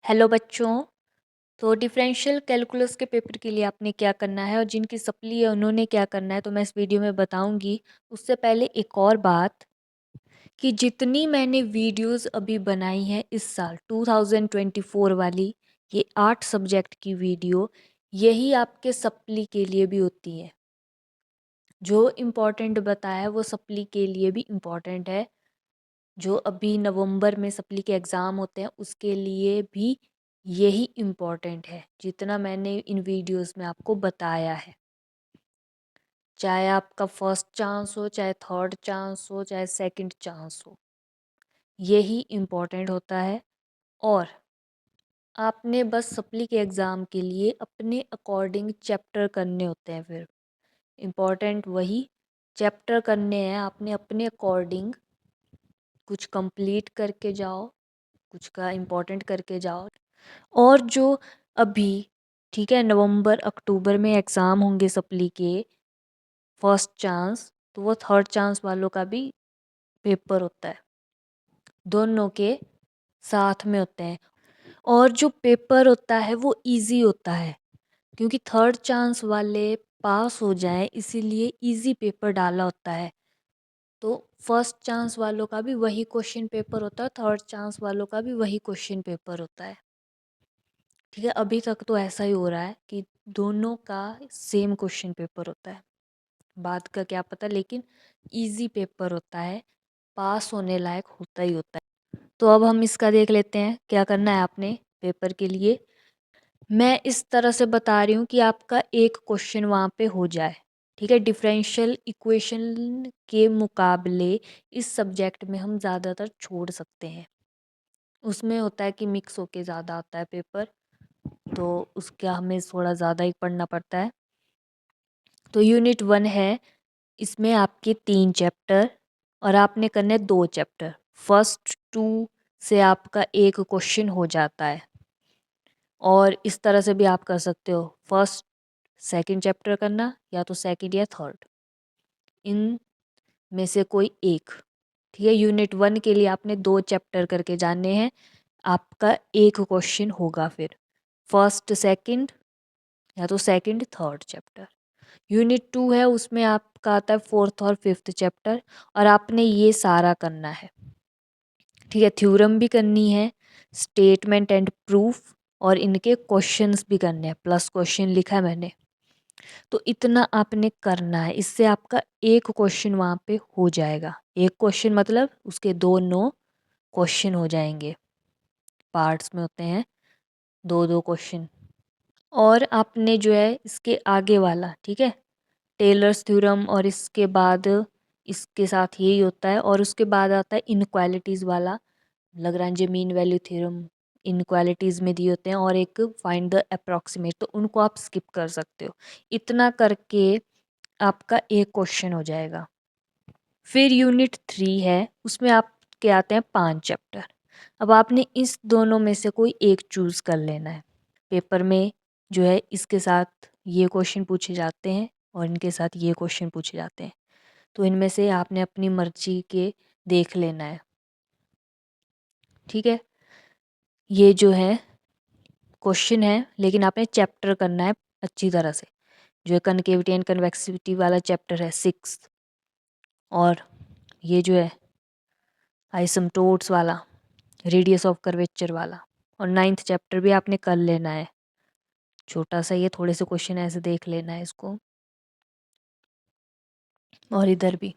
Hello बच्चों। तो differential calculus के पेपर के लिए आपने क्या करना है और जिनकी सप्ली है उन्होंने क्या करना है तो मैं इस वीडियो में बताऊंगी। उससे पहले एक और बात कि जितनी मैंने वीडियोस अभी बनाई हैं इस साल 2024 वाली, ये 8 सब्जेक्ट की वीडियो यही आपके सप्ली के लिए भी होती है। जो इम्पोर्टेंट बताया है वो सप्ली के लिए भी इम्पोर्टेंट है। जो अभी नवंबर में सप्ली के एग्ज़ाम होते हैं उसके लिए भी यही इम्पोर्टेंट है जितना मैंने इन वीडियोस में आपको बताया है। चाहे आपका फर्स्ट चांस हो, चाहे थर्ड चांस हो, चाहे सेकंड चांस हो, यही इम्पोर्टेंट होता है। और आपने बस सप्ली के एग्ज़ाम के लिए अपने अकॉर्डिंग चैप्टर करने होते हैं। फिर इम्पोर्टेंट वही चैप्टर करने हैं, आपने अपने अकॉर्डिंग कुछ कंप्लीट करके जाओ, कुछ का इम्पोर्टेंट करके जाओ। और जो अभी ठीक है नवंबर अक्टूबर में एग्ज़ाम होंगे सप्ली के फर्स्ट चांस, तो वो थर्ड चांस वालों का भी पेपर होता है, दोनों के साथ में होते हैं। और जो पेपर होता है वो इजी होता है क्योंकि थर्ड चांस वाले पास हो जाएं इसीलिए इजी पेपर डाला होता है। तो फर्स्ट चांस वालों का भी वही क्वेश्चन पेपर होता है, थर्ड चांस वालों का भी वही क्वेश्चन पेपर होता है। ठीक है, अभी तक तो ऐसा ही हो रहा है कि दोनों का सेम क्वेश्चन पेपर होता है। बात का क्या पता, लेकिन इजी पेपर होता है, पास होने लायक होता ही होता है। तो अब हम इसका देख लेते हैं क्या करना है आपने पेपर के लिए। मैं इस तरह से बता रही हूँ कि आपका एक क्वेश्चन वहाँ पे हो जाए। ठीक है, डिफरेंशियल इक्वेशन के मुकाबले इस सब्जेक्ट में हम ज़्यादातर छोड़ सकते हैं। उसमें होता है कि मिक्स होके ज़्यादा आता है पेपर, तो उसका हमें थोड़ा ज़्यादा ही पढ़ना पड़ता है। तो यूनिट 1 है, इसमें आपके 3 चैप्टर और आपने करने 2 चैप्टर। फर्स्ट 2 से आपका एक क्वेश्चन हो जाता है। और इस तरह से भी आप कर सकते हो, फर्स्ट सेकंड चैप्टर करना या तो सेकंड या थर्ड, इन में से कोई एक। ठीक है, यूनिट 1 के लिए आपने 2 चैप्टर करके जाने हैं, आपका एक क्वेश्चन होगा फिर फर्स्ट सेकंड या तो सेकंड थर्ड चैप्टर। यूनिट 2 है, उसमें आपका आता है फोर्थ और फिफ्थ चैप्टर और आपने ये सारा करना है। ठीक है, थ्योरम भी करनी है, स्टेटमेंट एंड प्रूफ और इनके क्वेश्चंस भी करने हैं, प्लस क्वेश्चन लिखा है मैंने। तो इतना आपने करना है, इससे आपका एक क्वेश्चन वहाँ पे हो जाएगा। एक क्वेश्चन मतलब उसके 2 नो क्वेश्चन हो जाएंगे, पार्ट्स में होते हैं 2-2 क्वेश्चन। और आपने जो है इसके आगे वाला, ठीक है, टेलर्स थ्योरम और इसके बाद इसके साथ यही होता है और उसके बाद आता है इनक्वालिटीज़ वाला, Lagrange mean value theorem inequalities में दिए होते हैं और एक फाइंड द अप्रॉक्सीमेट, तो उनको आप स्किप कर सकते हो। इतना करके आपका एक क्वेश्चन हो जाएगा। फिर यूनिट 3 है, उसमें आपके आते हैं 5 चैप्टर। अब आपने इस दोनों में से कोई एक चूज़ कर लेना है। पेपर में जो है इसके साथ ये क्वेश्चन पूछे जाते हैं और इनके साथ ये क्वेश्चन पूछे जाते हैं, तो इनमें से आपने अपनी मर्जी के देख लेना है। ठीक है, ये जो है क्वेश्चन है, लेकिन आपने चैप्टर करना है अच्छी तरह से। जो है कनकेविटी एंड कन्वेक्सिविटी वाला चैप्टर है 6, और ये जो है आइसमटोट्स वाला, रेडियस ऑफ कर्वेचर वाला, और 9th चैप्टर भी आपने कर लेना है। छोटा सा ये थोड़े से क्वेश्चन ऐसे देख लेना है इसको, और इधर भी।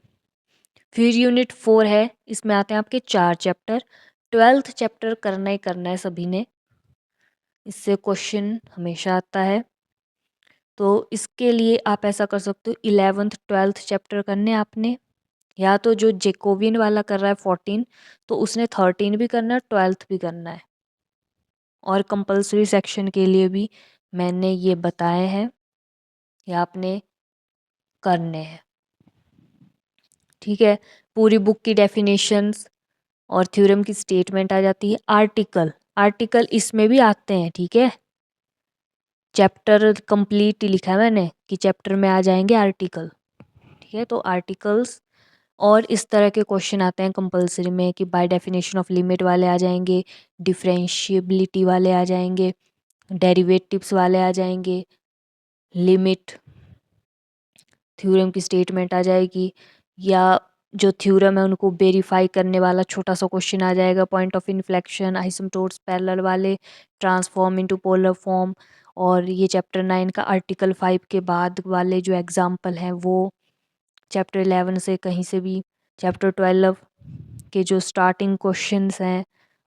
फिर यूनिट 4 है, इसमें आते हैं आपके 4 चैप्टर। 12th चैप्टर करना ही करना है सभी ने, इससे क्वेश्चन हमेशा आता है। तो इसके लिए आप ऐसा कर सकते हो, 11th 12th चैप्टर करने आपने, या तो जो जेकोबियन वाला कर रहा है 14, तो उसने 13 भी करना है, 12th भी करना है। और कंपलसरी सेक्शन के लिए भी मैंने ये बताए हैं, ये आपने करने हैं। ठीक है, पूरी बुक की डेफिनेशंस और थ्योरम की स्टेटमेंट आ जाती है। आर्टिकल, आर्टिकल इसमें भी आते हैं। ठीक है, चैप्टर कंप्लीट लिखा है मैंने कि चैप्टर में आ जाएंगे आर्टिकल। ठीक है, तो आर्टिकल्स और इस तरह के क्वेश्चन आते हैं कंपलसरी में कि बाय डेफिनेशन ऑफ लिमिट वाले आ जाएंगे, डिफरेंशिएबिलिटी वाले आ जाएंगे, डेरिवेटिव्स वाले आ जाएंगे, लिमिट थ्योरम की स्टेटमेंट आ जाएगी, या जो थ्योरम है उनको वेरीफाई करने वाला छोटा सा क्वेश्चन आ जाएगा, पॉइंट ऑफ इन्फ्लेक्शन, आइसोमटोट्स पैरेलल वाले, ट्रांसफॉर्म इनटू पोलर फॉर्म। और ये चैप्टर 9 का आर्टिकल 5 के बाद वाले जो एग्जाम्पल हैं वो चैप्टर 11 से कहीं से भी, चैप्टर 12 के जो स्टार्टिंग क्वेश्चंस हैं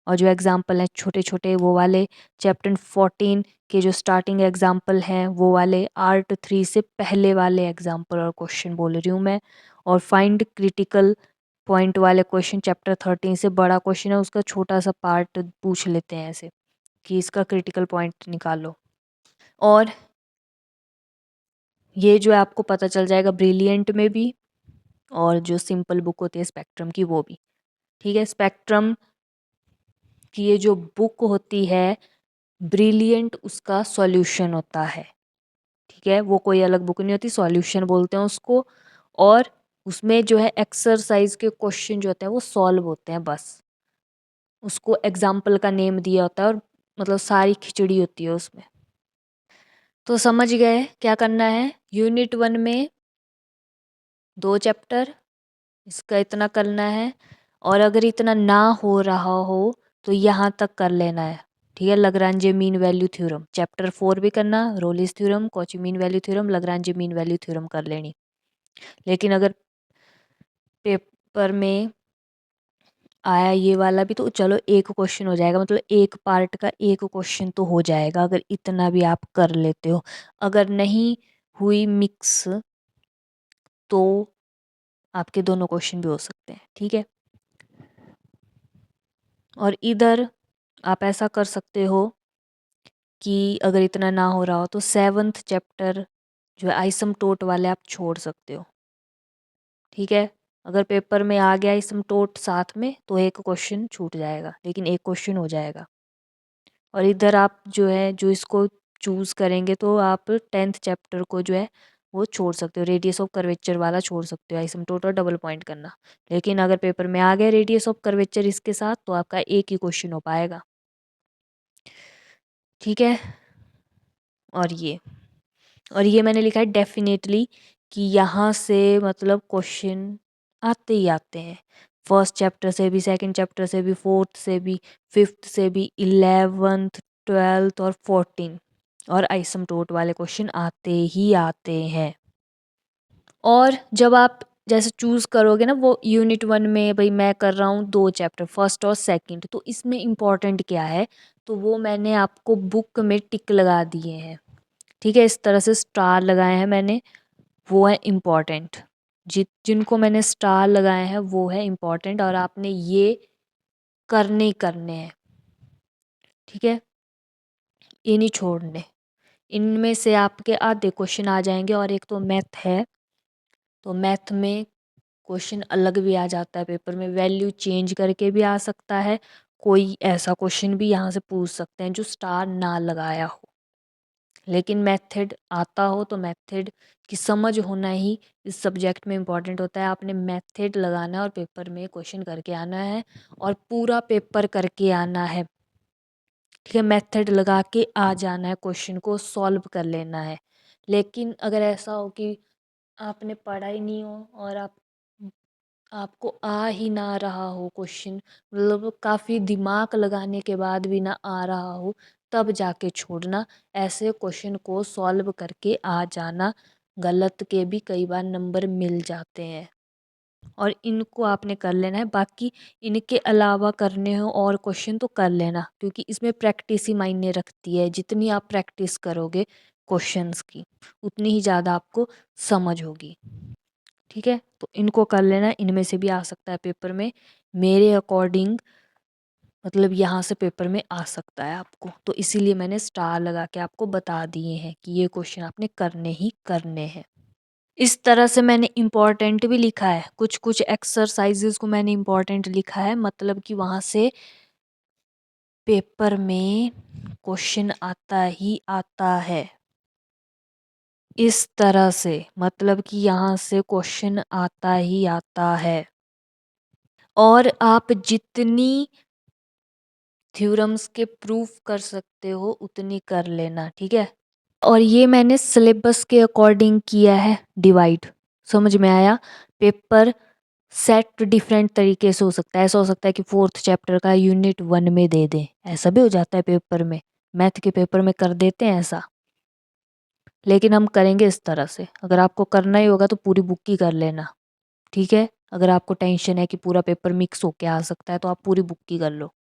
और जो एग्जाम्पल हैं छोटे छोटे वो वाले, चैप्टर 14 के जो स्टार्टिंग एग्जाम्पल हैं वो वाले, आर्ट 3 से पहले वाले एग्जाम्पल और क्वेश्चन बोल रही हूँ मैं, और फाइंड क्रिटिकल पॉइंट वाले क्वेश्चन चैप्टर 13 से, बड़ा क्वेश्चन है उसका छोटा सा पार्ट पूछ लेते हैं ऐसे कि इसका क्रिटिकल पॉइंट निकालो। और ये जो है आपको पता चल जाएगा ब्रिलियंट में भी, और जो सिंपल बुक होती है स्पेक्ट्रम की वो भी। ठीक है, स्पेक्ट्रम की ये जो बुक होती है ब्रिलियंट उसका सॉल्यूशन होता है। ठीक है, वो कोई अलग बुक नहीं होती, सॉल्यूशन बोलते हैं उसको। और उसमें जो है एक्सरसाइज के क्वेश्चन जो होते हैं वो सॉल्व होते हैं बस, उसको एग्जाम्पल का नेम दिया होता है, और मतलब सारी खिचड़ी होती है उसमें। तो समझ गए क्या करना है। यूनिट 1 में 2 चैप्टर, इसका इतना करना है। और अगर इतना ना हो रहा हो तो यहाँ तक कर लेना है। ठीक है, Lagrange mean value theorem chapter 4 भी करना, Rolle's theorem, Cauchy mean value theorem, Lagrange mean value theorem कर लेनी। लेकिन अगर पेपर में आया ये वाला भी तो चलो एक क्वेश्चन हो जाएगा, मतलब एक पार्ट का एक क्वेश्चन तो हो जाएगा अगर इतना भी आप कर लेते हो। अगर नहीं हुई मिक्स तो आपके दोनों क्वेश्चन भी हो सकते हैं। ठीक है, और इधर आप ऐसा कर सकते हो कि अगर इतना ना हो रहा हो तो 7th चैप्टर जो है आइसमटोट वाले आप छोड़ सकते हो। ठीक है, अगर पेपर में आ गया आइसमटोट साथ में तो एक क्वेश्चन छूट जाएगा, लेकिन एक क्वेश्चन हो जाएगा। और इधर आप जो है जो इसको चूज़ करेंगे तो आप 10th चैप्टर को जो है वो छोड़ सकते हो, रेडियस ऑफ कर्वेचर वाला छोड़ सकते हो, आइसमटोट और डबल पॉइंट करना। लेकिन अगर पेपर में आ गया रेडियस ऑफ कर्वेचर इसके साथ तो आपका एक ही क्वेश्चन हो पाएगा। ठीक है, और ये मैंने लिखा है डेफिनेटली कि यहाँ से मतलब क्वेश्चन आते ही आते हैं, फर्स्ट चैप्टर से भी, सेकंड चैप्टर से भी, फोर्थ से भी, फिफ्थ से भी, 11th 12th और 14 और आइसमटोट वाले क्वेश्चन आते ही आते हैं। और जब आप जैसे चूज़ करोगे ना वो यूनिट 1 में, भाई मैं कर रहा हूँ 2 चैप्टर फर्स्ट और सेकंड, तो इसमें इम्पॉर्टेंट क्या है, तो वो मैंने आपको बुक में टिक लगा दिए हैं। ठीक है, इस तरह से स्टार लगाए हैं मैंने, वो है इम्पॉर्टेंट। जिनको मैंने स्टार लगाए हैं वो है इम्पॉर्टेंट, और आपने ये करने ही करने हैं। ठीक है, ये नहीं छोड़ने। इनमें से आपके आधे क्वेश्चन आ जाएंगे, और एक तो मैथ है, तो मैथ में क्वेश्चन अलग भी आ जाता है पेपर में, वैल्यू चेंज करके भी आ सकता है, कोई ऐसा क्वेश्चन भी यहाँ से पूछ सकते हैं जो स्टार ना लगाया हो। लेकिन मेथड आता हो तो मेथड की समझ होना ही इस सब्जेक्ट में इम्पॉर्टेंट होता है। आपने मेथड लगाना है और पेपर में क्वेश्चन करके आना है, और पूरा पेपर करके आना है। ठीक है, मेथड लगा के आ जाना है, क्वेश्चन को सॉल्व कर लेना है। लेकिन अगर ऐसा हो कि आपने पढ़ा ही नहीं हो और आपको आ ही ना रहा हो क्वेश्चन, मतलब काफ़ी दिमाग लगाने के बाद भी ना आ रहा हो, तब जाके छोड़ना। ऐसे क्वेश्चन को सॉल्व करके आ जाना, गलत के भी कई बार नंबर मिल जाते हैं, और इनको आपने कर लेना है। बाकी इनके अलावा करने हो और क्वेश्चन तो कर लेना, क्योंकि इसमें प्रैक्टिस ही मायने रखती है। जितनी आप प्रैक्टिस करोगे क्वेश्चंस की उतनी ही ज़्यादा आपको समझ होगी। ठीक है, तो इनको कर लेना, इनमें से भी आ सकता है पेपर में मेरे अकॉर्डिंग, मतलब यहाँ से पेपर में आ सकता है आपको, तो इसीलिए मैंने स्टार लगा के आपको बता दिए हैं कि ये क्वेश्चन आपने करने ही करने हैं। इस तरह से मैंने इम्पॉर्टेंट भी लिखा है, कुछ कुछ एक्सरसाइजेज को मैंने इम्पॉर्टेंट लिखा है, मतलब कि वहाँ से पेपर में क्वेश्चन आता ही आता है। इस तरह से, मतलब कि यहाँ से क्वेश्चन आता ही आता है। और आप जितनी थ्योरम्स के प्रूफ कर सकते हो उतनी कर लेना, ठीक है। और ये मैंने सिलेबस के अकॉर्डिंग किया है डिवाइड, समझ में आया। पेपर सेट डिफरेंट तरीके से हो सकता है। ऐसा हो सकता है कि फोर्थ चैप्टर का यूनिट 1 में दे दें, ऐसा भी हो जाता है पेपर में, मैथ के पेपर में कर देते हैं ऐसा। लेकिन हम करेंगे इस तरह से, अगर आपको करना ही होगा तो पूरी बुक ही कर लेना, ठीक है। अगर आपको टेंशन है कि पूरा पेपर मिक्स होके आ सकता है तो आप पूरी बुक ही कर लो।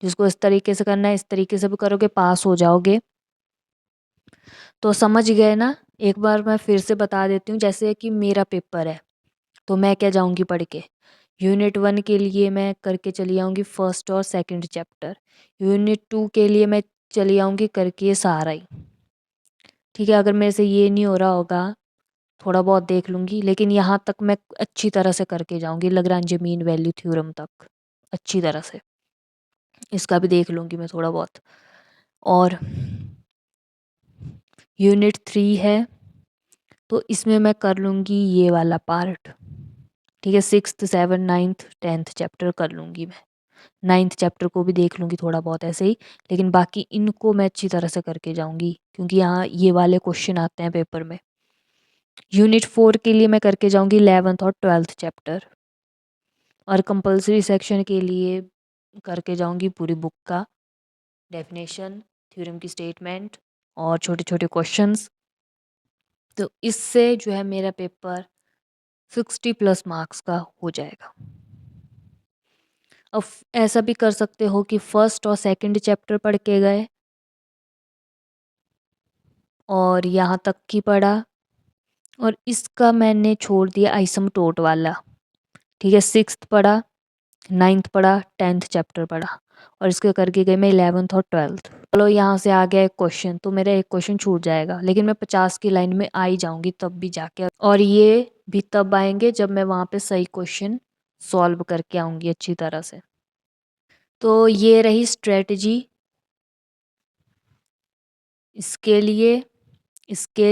जिसको इस तरीके से करना है इस तरीके से भी करोगे, पास हो जाओगे। तो समझ गए ना। एक बार मैं फिर से बता देती हूँ, जैसे कि मेरा पेपर है तो मैं क्या जाऊँगी पढ़ के। यूनिट 1 के लिए मैं करके चली आऊँगी फर्स्ट और सेकंड चैप्टर। यूनिट 2 के लिए मैं चली आऊँगी करके ये सारा ही, ठीक है। अगर मेरे से ये नहीं हो रहा होगा, थोड़ा बहुत देख लूँगी, लेकिन यहाँ तक मैं अच्छी तरह से करके जाऊँगी, लाग्रांज मीन वैल्यू थ्योरम तक अच्छी तरह से। इसका भी देख लूँगी मैं थोड़ा बहुत। और यूनिट 3 है तो इसमें मैं कर लूँगी ये वाला पार्ट, ठीक है। 6th 7th 9th 10th chapter कर लूँगी मैं। 9th चैप्टर को भी देख लूँगी थोड़ा बहुत ऐसे ही, लेकिन बाकी इनको मैं अच्छी तरह से करके जाऊँगी क्योंकि यहाँ ये वाले क्वेश्चन आते हैं पेपर में। यूनिट 4 के लिए मैं करके जाऊँगी 11th और 12th चैप्टर। और कंपलसरी सेक्शन के लिए करके जाऊँगी पूरी बुक का डेफिनेशन, थ्योरम की स्टेटमेंट और छोटे छोटे क्वेश्चंस। तो इससे जो है मेरा पेपर 60+ मार्क्स का हो जाएगा। अब ऐसा भी कर सकते हो कि फर्स्ट और सेकंड चैप्टर पढ़ के गए और यहाँ तक की पढ़ा, और इसका मैंने छोड़ दिया आइसमटोट वाला, ठीक है। 6th पढ़ा, 9th पढ़ा, 10th चैप्टर पढ़ा, और इसके करके गई मैं 11th और 12th। चलो यहाँ से आ गया एक क्वेश्चन, तो मेरा एक क्वेश्चन छूट जाएगा, लेकिन मैं 50 की लाइन में आ ही जाऊँगी तब भी जाके। और ये भी तब आएंगे जब मैं वहाँ पे सही क्वेश्चन सॉल्व करके आऊँगी अच्छी तरह से। तो ये रही स्ट्रेटजी इसके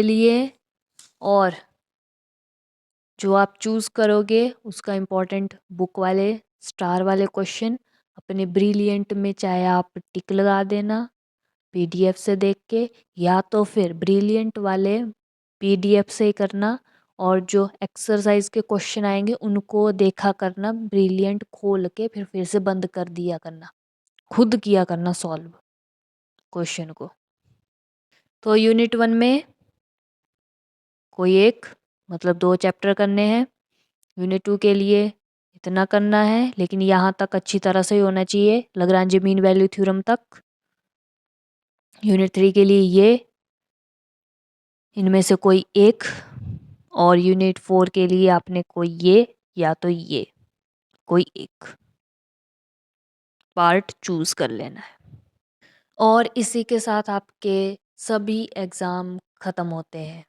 लिए। और जो आप चूज़ करोगे उसका इम्पोर्टेंट बुक वाले स्टार वाले क्वेश्चन अपने ब्रिलियंट में चाहे आप टिक लगा देना पीडीएफ से देख के, या तो फिर ब्रिलियंट वाले पीडीएफ से ही करना, और जो एक्सरसाइज के क्वेश्चन आएंगे उनको देखा करना ब्रिलियंट खोल के, फिर से बंद कर दिया करना, खुद किया करना सॉल्व क्वेश्चन को। तो यूनिट 1 में कोई एक मतलब 2 चैप्टर करने हैं। यूनिट 2 के लिए इतना करना है, लेकिन यहाँ तक अच्छी तरह से ही होना चाहिए, लाग्रांज मीन वैल्यू थ्योरम तक। यूनिट 3 के लिए ये, इनमें से कोई एक। और यूनिट 4 के लिए आपने कोई ये या तो ये, कोई एक पार्ट चूज कर लेना है। और इसी के साथ आपके सभी एग्ज़ाम ख़त्म होते हैं।